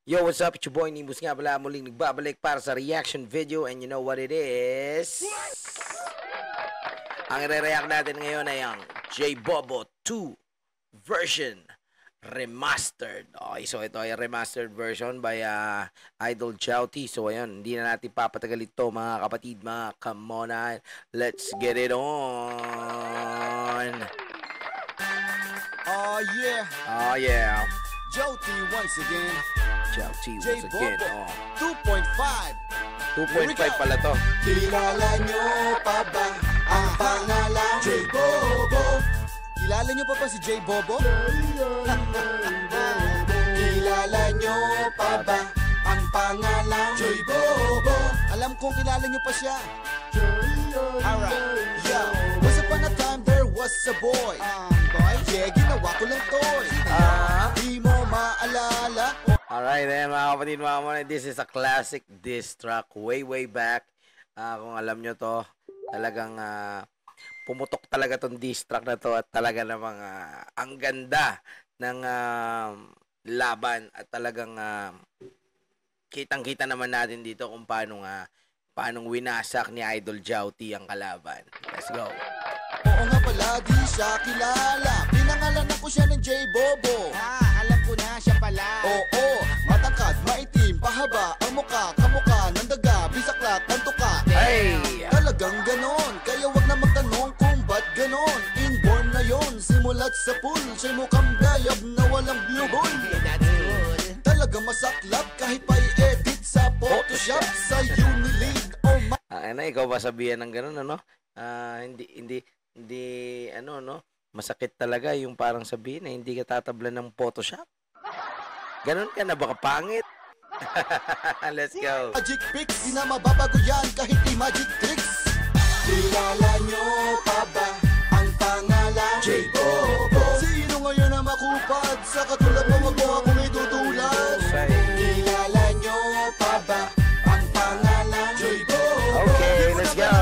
Yo, what's up? It's your boy Nimbus nga pala muling nagbabalik para sa reaction video, and you know what it is? Ang i-react natin ngayon ay ang J Bobo 2 version remastered. Okay, so ito ay remastered version by Idol Jowty. So ayun, hindi na natin papatagal ito mga kapatid, mga come on, let's get it on. Oh yeah. Oh yeah. Jowty once again. Jowty J once again. Bobo Oh. 2.5. 2.5 pala to. Kilala nyo pa ba ang pangalan J Bobo? Kilala nyo pa ba si J Bobo? Kilala nyo pa ba ang pangalan J Bobo? Alam kong kilala nyo pa siya. Alright, yo. Once upon a time there was a boy. Yeah, ginawa ko lang toy. Di mo maalala. Alright, mga kapatid, mga muna, this is a classic diss track way back. Kung alam nyo to, talagang pumutok talaga tong diss track na to at talaga namang ang ganda ng laban at talagang kitang-kita naman natin dito kung paano winasak ni Idol Jowty ang kalaban. Let's go. Oo nga pala, di siya kilala. Pinangalanan ko siya ng J Bobo. Alam ko na siya pala. Oo, matangkad, maitim, pahaba ang muka, kamukha ng daga, bisaklat, ng tuka. Hey! Talagang ganon, kaya wag na magtanong kung ba't ganon. Inborn na yon, simulat sa pool, siya'y mukhang gayab na walang blue hole. Talagang masaklap kahit pa i-edit sa Photoshop, sa Unilead o Ano, ikaw ba sabihan ng ganon, ano? Hindi, ano, no? Masakit talaga yung parang sabihin na hindi ka tatablan ng Photoshop. Ganon ka na, baka pangit. Let's go. Magic pics, di na mababago yan kahit di magic tricks. Kilala nyo pa ba ang pangalan J Bobo? Sino ngayon na makupad sa katulad mo, wag mo akong itutulad? Kilala nyo pa ba ang pangalan J Bobo? Okay, let's go.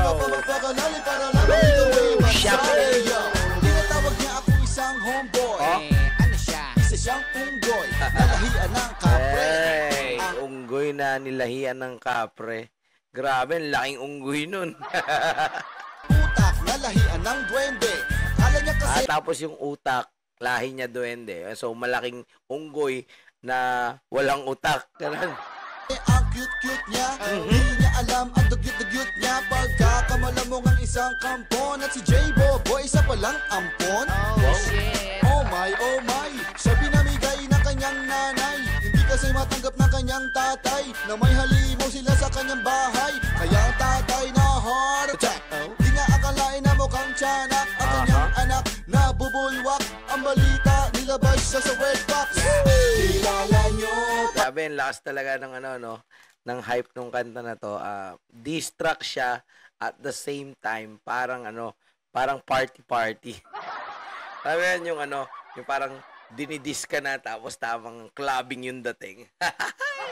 Tinatawag niya ako isang homeboy. Ano siya? Isa siyang unggoy, nalahian ng kapre. Hey, unggoy na nilahian ng kapre. Grabe, ang laking unggoy nun. Utak, nalahian ng duwende. Kala niya kasi Tapos yung utak, lahi niya duwende. So, malaking unggoy na walang utak. Ganun. ang cute-cute niya. Hindi niya alam ang dugyot-dugyot niya. Pagkakamalamong ang isang kampon. At si J Bobo, isa palang ampon. Oh my, oh my. Siya pinamigay ng kanyang nanay. Hindi kasi matanggap ng kanyang tatay na may halimaw sila sa kanyang bahay. Kaya ang tatay na heart attack. Di nga akalain na mukhang tiyanak. Ang kanyang anak na bubulwak. Ang balita, nilabas siya sa red box. Kilala nyo. Sabi, ang lakas talaga ng ng hype nung kanta na to. Diss track siya at the same time parang parang party. Sabi yan yung yung parang dinidis ka na tapos tamang clubbing yung dating.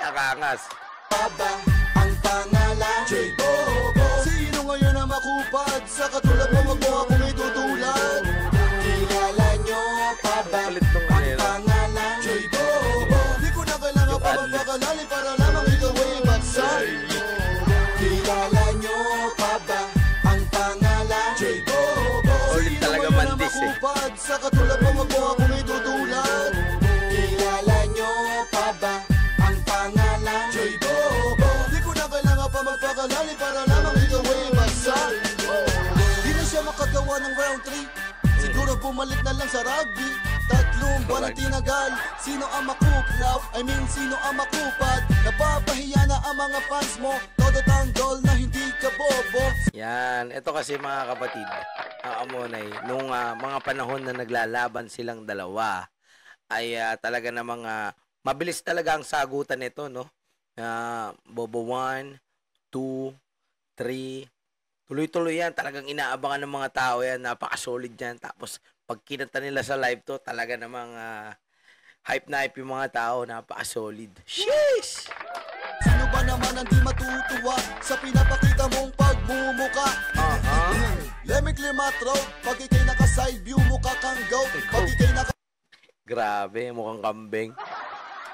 Akangas. Baba ang pangalan J Bobo. Sino ngayon na makupad sa katulad mo, wag mo akong itutulad? Kilala nyo pa ba Kulit nung ang pangalan J Bobo? Di ko na kailangan pa magpakalali para lamang ikaw ay bagsak. Kilala nyo pa ba ang pangalan J Bobo? Ulit talaga Sino ngayon na mandis, makupad sa katulad mo, wag mo akong itutulad? Kilala nyo pa ba ang pangalan J Bobo? Di ko na kailangan pa magpakalali para lamang ikaw ay bagsak. Di na siya makagawa ng round 3. Siguro bumalik na lang sa rugby. 3 buwan ang tinagal. Sino ang makuklaw? Sino ang makupad? Napapahiya na ang mga fans mo. Todo tanggol na hindi ka bobo. Yan. Ito kasi mga kapatid, amonay, nung mga panahon na naglalaban silang dalawa, ay talaga namang mabilis talaga ang sagutan nito, no? Bobo 1, 2, 3, tuloy-tuloy yan. Talagang inaabangan ng mga tao yan. Napaka-solid yan. Tapos, pag kinanta nila sa live to, talaga namang hype na hype yung mga tao. Napaka-solid. Sheesh! Sino ba naman ang di matutuwa sa pinapakita mong pagmumuka? Lemig limatro, pag ikay naka-side view, mukha kang goat. Pag ikay naka Grabe, mukhang kambing.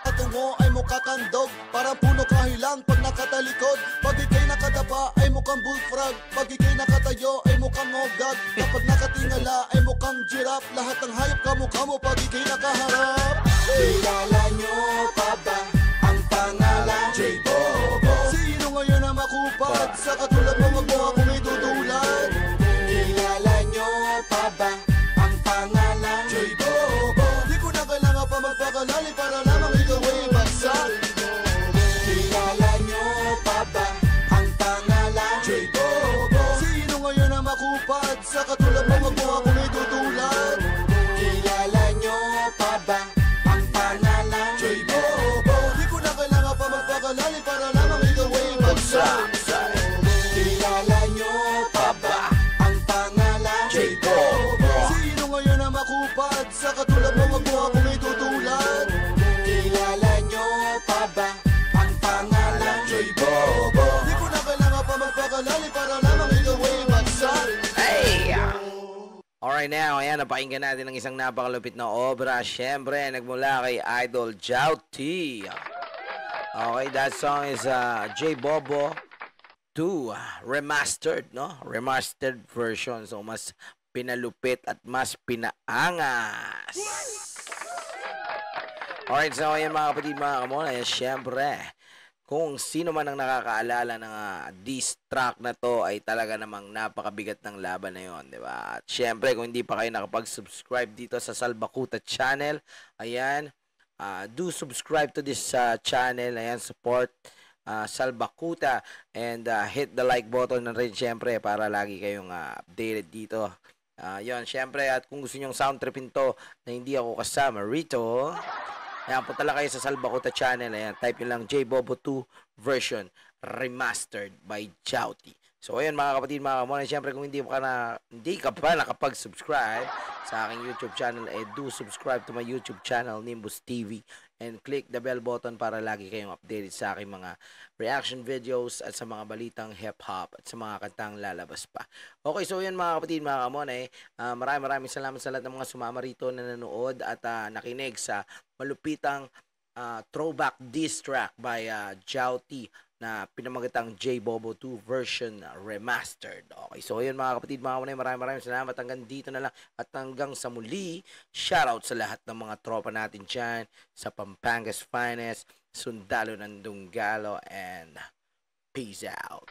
at tungo ay mukha kang dog, parang puno kahilang pag nakatalikod. Pag ikay nakadapa ay mukhang bullfrog, pag ikay nakatayo ay mukhang ogag. Kapag nakatingala ay mukhang giraffe, lahat ng hayop kamukha mo pag ikay nakaharap. Kilala nyo pa ba ang pangalan? J-Bobo. Sino ngayon ang makupad? Sa katulad mo wag mo akong itutulad. Kilala nyo pa ba ang pangalan? J-Bobo. Di ko na kailangan pa magpakalali para lamang ikaw ay bagsak. Kilala nyo pa ba ang pangalan? J-Bobo. Sino ngayon ang makupad? Sa katulad mo wag mo akong itutulad. Kilala nyo pa ba ang pangalan? J-Bobo. Di ko na kailangan pa magpakalali para lamang ikaw ay bagsak. Kilala nyo pa ba ang pangalan? J-Bobo. Sino ngayon ang makupad? Sa katulad mo wag mo akong itutulad. Kilala nyo pa ba ang pangalan? J-Bobo. Di ko na kailangan pa magpakalali para lamang ikaw ay bagsak. Hey! Alright now, ayan, napakinggan natin ng isang napakalupit na obra. Siyempre, nagmula kay Idol Jouty. Okay, that song is J-Bobo 2 remastered, no? Remastered version. So, mas pinalupit at mas pinaangas. Alright, so ayan mga kapatid, mga kamon. Ayan, siyempre, kung sino man ang nakakaalala ng diss track na to ay talaga namang napakabigat ng laban na yon, di ba? At syempre, kung hindi pa kayo nakapag-subscribe dito sa Salbakuta channel, ayan, do subscribe to this channel, ayan, support Salbakuta, and hit the like button na rin syempre para lagi kayong updated dito. Yon, syempre, at kung gusto nyong sound tripin to na hindi ako kasama rito, ayan, punta lang kayo sa Salbakuta channel. Ayan, type nyo lang J-Bobo 2 version remastered by Jouty. So, ayan mga kapatid, mga kamona. Siyempre, kung hindi ka pa nakapag-subscribe sa aking YouTube channel, do subscribe to my YouTube channel, Nimbus TV. And click the bell button para lagi kayong updated sa aking mga reaction videos at sa mga balitang hip-hop at sa mga kantang lalabas pa. Okay, so yan mga kapatid, mga kamona. Maraming salamat sa lahat ng mga sumama rito na nanood at nakinig sa malupitang throwback diss track by Jouty na pinamagatang J-Bobo 2 version remastered. Okay, so yun mga kapatid, mga kamona, maraming salamat. Hanggang dito na lang at hanggang sa muli. Shoutout sa lahat ng mga tropa natin dyan sa Pampanga's Finest, Sundalo ng Dunggalo, and peace out.